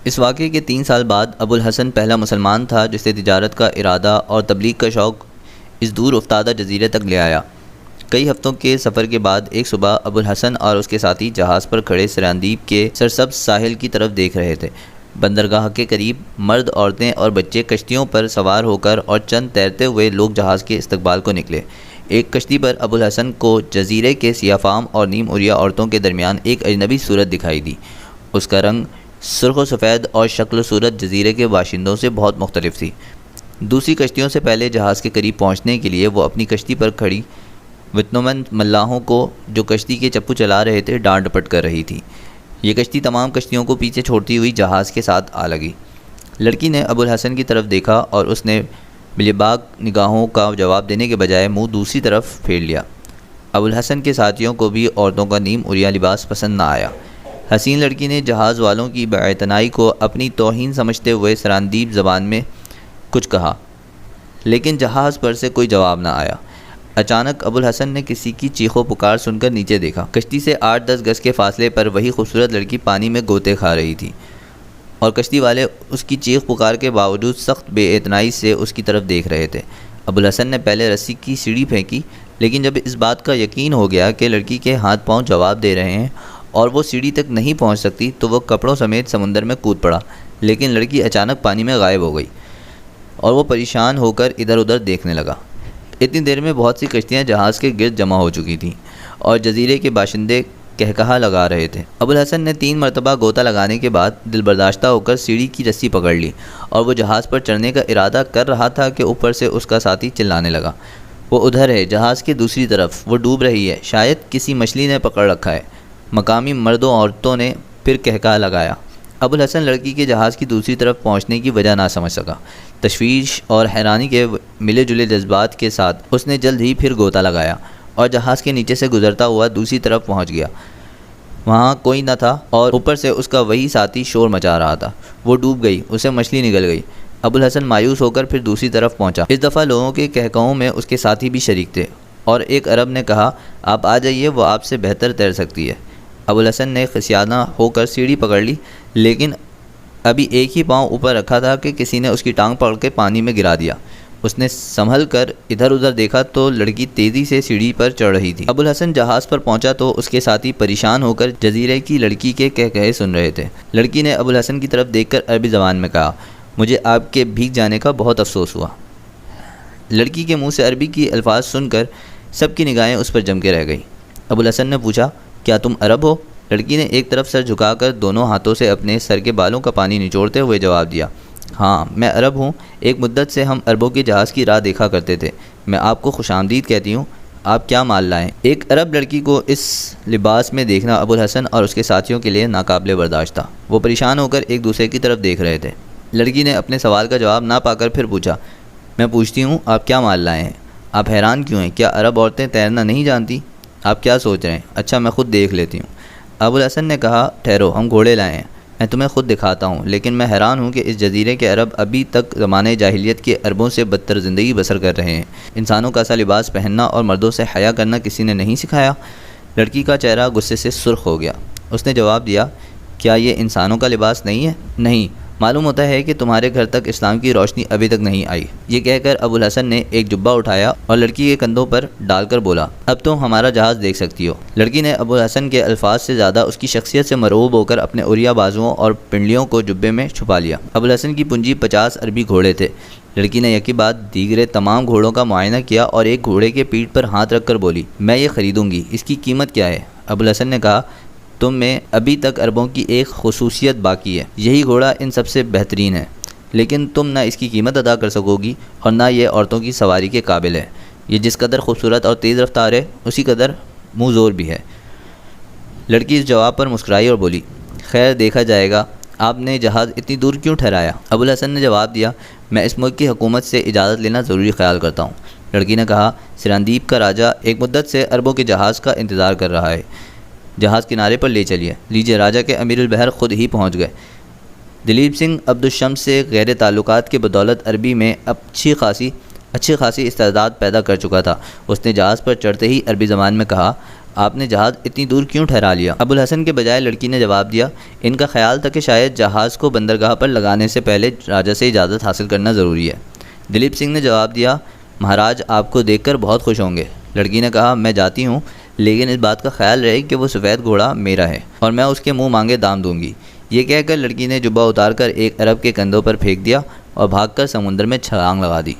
اس واقعے کے 3 سال بعد ابو الحسن پہلا مسلمان تھا جسے تجارت کا ارادہ اور تبلیغ کا شوق اس دور افتادہ جزیرے تک لے آیا۔ کئی ہفتوں کے سفر کے بعد ایک صبح ابو الحسن اور اس کے ساتھی جہاز پر کھڑے سراندیپ کے سرسبز ساحل کی طرف دیکھ رہے تھے۔ بندرگاہ کے قریب مرد، عورتیں اور بچے کشتیوں پر سوار ہو کر اور چند تیرتے ہوئے لوگ جہاز کے استقبال کو نکلے۔ ایک کشتی پر ابو الحسن کو جزیرے کے سیاہ فام اور نیم عریاں عورتوں کے درمیان ایک اجنبی صورت دکھائی دی۔ اس کا رنگ سرخ و سفید اور شکل و صورت جزیرے کے باشندوں سے بہت مختلف تھی۔ دوسری کشتیوں سے پہلے جہاز کے قریب پہنچنے کے لیے وہ اپنی کشتی پر کھڑی وطنومند ملاحوں کو جو کشتی کے چپو چلا رہے تھے ڈانٹ ڈپٹ کر رہی تھی۔ یہ کشتی تمام کشتیوں کو پیچھے چھوڑتی ہوئی جہاز کے ساتھ آ لگی۔ لڑکی نے ابو الحسن کی طرف دیکھا اور اس نے بلباک نگاہوں کا جواب دینے کے بجائے منہ دوسری طرف پھیر لیا۔ ابو الحسن کے ساتھیوں کو بھی عورتوں کا نیم عریاں لباس پسند نہ آیا۔ حسین لڑکی نے جہاز والوں کی بااعتنائی کو اپنی توہین سمجھتے ہوئے سراندیپ زبان میں کچھ کہا، لیکن جہاز پر سے کوئی جواب نہ آیا۔ اچانک ابو الحسن نے کسی کی چیخ و پکار سن کر نیچے دیکھا۔ کشتی سے 8-10 گز کے فاصلے پر وہی خوبصورت لڑکی پانی میں گوتے کھا رہی تھی، اور کشتی والے اس کی چیخ پکار کے باوجود سخت بے اعتنائی سے اس کی طرف دیکھ رہے تھے۔ ابو الحسن نے پہلے رسی کی سیڑھی پھینکی، لیکن جب اس بات کا یقین ہو گیا کہ لڑکی کے ہاتھ پاؤں جواب دے رہے ہیں اور وہ سیڑھی تک نہیں پہنچ سکتی تو وہ کپڑوں سمیت سمندر میں کود پڑا۔ لیکن لڑکی اچانک پانی میں غائب ہو گئی اور وہ پریشان ہو کر ادھر ادھر دیکھنے لگا۔ اتنی دیر میں بہت سی کشتیاں جہاز کے گرد جمع ہو چکی تھیں اور جزیرے کے باشندے کہکہا لگا رہے تھے۔ ابو الحسن نے 3 مرتبہ غوطہ لگانے کے بعد دل برداشتہ ہو کر سیڑھی کی رسی پکڑ لی اور وہ جہاز پر چڑھنے کا ارادہ کر رہا تھا کہ اوپر سے اس کا ساتھی چلانے لگا، وہ ادھر ہے، جہاز کی دوسری طرف، وہ ڈوب رہی ہے، شاید کسی مچھلی نے پکڑ رکھا ہے۔ مقامی مردوں عورتوں نے پھر کہکہا لگایا۔ ابو الحسن لڑکی کے جہاز کی دوسری طرف پہنچنے کی وجہ نہ سمجھ سکا۔ تشویش اور حیرانی کے ملے جلے جذبات کے ساتھ اس نے جلد ہی پھر غوطہ لگایا اور جہاز کے نیچے سے گزرتا ہوا دوسری طرف پہنچ گیا۔ وہاں کوئی نہ تھا اور اوپر سے اس کا وہی ساتھی شور مچا رہا تھا۔ وہ ڈوب گئی، اسے مچھلی نگل گئی۔ ابو الحسن مایوس ہو کر پھر دوسری طرف پہنچا۔ اس دفعہ لوگوں کے کہکہوں میں اس کے ساتھی بھی شریک تھے اور ایک عرب نے کہا، آپ آ جائیے، وہ آپ سے بہتر تیر سکتی ہے۔ ابو الحسن نے خسیانہ ہو کر سیڑھی پکڑ لی، لیکن ابھی ایک ہی پاؤں اوپر رکھا تھا کہ کسی نے اس کی ٹانگ پکڑ کے پانی میں گرا دیا۔ اس نے سنبھل کر ادھر ادھر دیکھا تو لڑکی تیزی سے سیڑھی پر چڑھ رہی تھی۔ ابو الحسن جہاز پر پہنچا تو اس کے ساتھی پریشان ہو کر جزیرے کی لڑکی کے کہکہے سن رہے تھے۔ لڑکی نے ابو الحسن کی طرف دیکھ کر عربی زبان میں کہا، مجھے آپ کے بھیگ جانے کا بہت افسوس ہوا۔ لڑکی کے منہ سے عربی کی الفاظ سن کر سب کی نگاہیں اس پر جم کے رہ گئیں۔ ابو الحسن نے پوچھا، کیا تم عرب ہو؟ لڑکی نے ایک طرف سر جھکا کر دونوں ہاتھوں سے اپنے سر کے بالوں کا پانی نچوڑتے ہوئے جواب دیا، ہاں میں عرب ہوں، ایک مدت سے ہم عربوں کے جہاز کی راہ دیکھا کرتے تھے، میں آپ کو خوش آمدید کہتی ہوں، آپ کیا مال لائیں؟ ایک عرب لڑکی کو اس لباس میں دیکھنا ابو الحسن اور اس کے ساتھیوں کے لیے ناقابل برداشت تھا۔ وہ پریشان ہو کر ایک دوسرے کی طرف دیکھ رہے تھے۔ لڑکی نے اپنے سوال کا جواب نہ پا کر پھر پوچھا، میں پوچھتی ہوں آپ کیا مال لائے ہیں؟ آپ حیران کیوں ہیں؟ کیا عرب عورتیں تیرنا نہیں جانتی؟ آپ کیا سوچ رہے ہیں؟ اچھا میں خود دیکھ لیتی ہوں۔ ابو الحسن نے کہا، ٹھہرو، ہم گھوڑے لائے ہیں، میں تمہیں خود دکھاتا ہوں، لیکن میں حیران ہوں کہ اس جزیرے کے عرب ابھی تک زمانہ جاہلیت کے عربوں سے بدتر زندگی بسر کر رہے ہیں۔ انسانوں کا سا لباس پہننا اور مردوں سے حیا کرنا کسی نے نہیں سکھایا؟ لڑکی کا چہرہ غصے سے سرخ ہو گیا۔ اس نے جواب دیا، کیا یہ انسانوں کا لباس نہیں ہے؟ نہیں، معلوم ہوتا ہے کہ تمہارے گھر تک اسلام کی روشنی ابھی تک نہیں آئی۔ یہ کہہ کر ابو الحسن نے ایک جبہ اٹھایا اور لڑکی کے کندھوں پر ڈال کر بولا، اب تم ہمارا جہاز دیکھ سکتی ہو۔ لڑکی نے ابو الحسن کے الفاظ سے زیادہ اس کی شخصیت سے مرعوب ہو کر اپنے عریاں بازوؤں اور پنڈلیوں کو جبے میں چھپا لیا۔ ابو الحسن کی پونجی 50 عربی گھوڑے تھے۔ لڑکی نے یکی بعد دیگرے تمام گھوڑوں کا معائنہ کیا اور ایک گھوڑے کے پیٹھ پر ہاتھ رکھ کر بولی، میں یہ خریدوں گی، اس کی قیمت کیا ہے؟ ابو الحسن نے کہا، تم میں ابھی تک عربوں کی ایک خصوصیت باقی ہے، یہی گھوڑا ان سب سے بہترین ہے، لیکن تم نہ اس کی قیمت ادا کر سکو گی اور نہ یہ عورتوں کی سواری کے قابل ہے۔ یہ جس قدر خوبصورت اور تیز رفتار ہے اسی قدر منہ زور بھی ہے۔ لڑکی اس جواب پر مسکرائی اور بولی، خیر دیکھا جائے گا، آپ نے جہاز اتنی دور کیوں ٹھہرایا؟ ابو الحسن نے جواب دیا، میں اس ملک کی حکومت سے اجازت لینا ضروری خیال کرتا ہوں۔ لڑکی نے کہا، سراندیپ کا راجہ ایک مدت سے عربوں کے جہاز کا انتظار کر رہا ہے، جہاز کنارے پر لے چلیے۔ لیجیے، راجہ کے امیر البحر خود ہی پہنچ گئے۔ دلیپ سنگھ عبد الشمس سے غیر تعلقات کے بدولت عربی میں اچھی خاصی اچھی خاصی استعداد پیدا کر چکا تھا۔ اس نے جہاز پر چڑھتے ہی عربی زبان میں کہا، آپ نے جہاز اتنی دور کیوں ٹھہرا لیا؟ ابوالحسن کے بجائے لڑکی نے جواب دیا، ان کا خیال تھا کہ شاید جہاز کو بندرگاہ پر لگانے سے پہلے راجا سے اجازت حاصل کرنا ضروری ہے۔ دلیپ سنگھ نے جواب دیا، مہاراج آپ کو دیکھ کر بہت خوش ہوں گے۔ لڑکی نے کہا، میں جاتی ہوں، لیکن اس بات کا خیال رہے کہ وہ سفید گھوڑا میرا ہے اور میں اس کے منہ مانگے دام دوں گی۔ یہ کہہ کر لڑکی نے جبہ اتار کر ایک عرب کے کندھوں پر پھینک دیا اور بھاگ کر سمندر میں چھلانگ لگا دی۔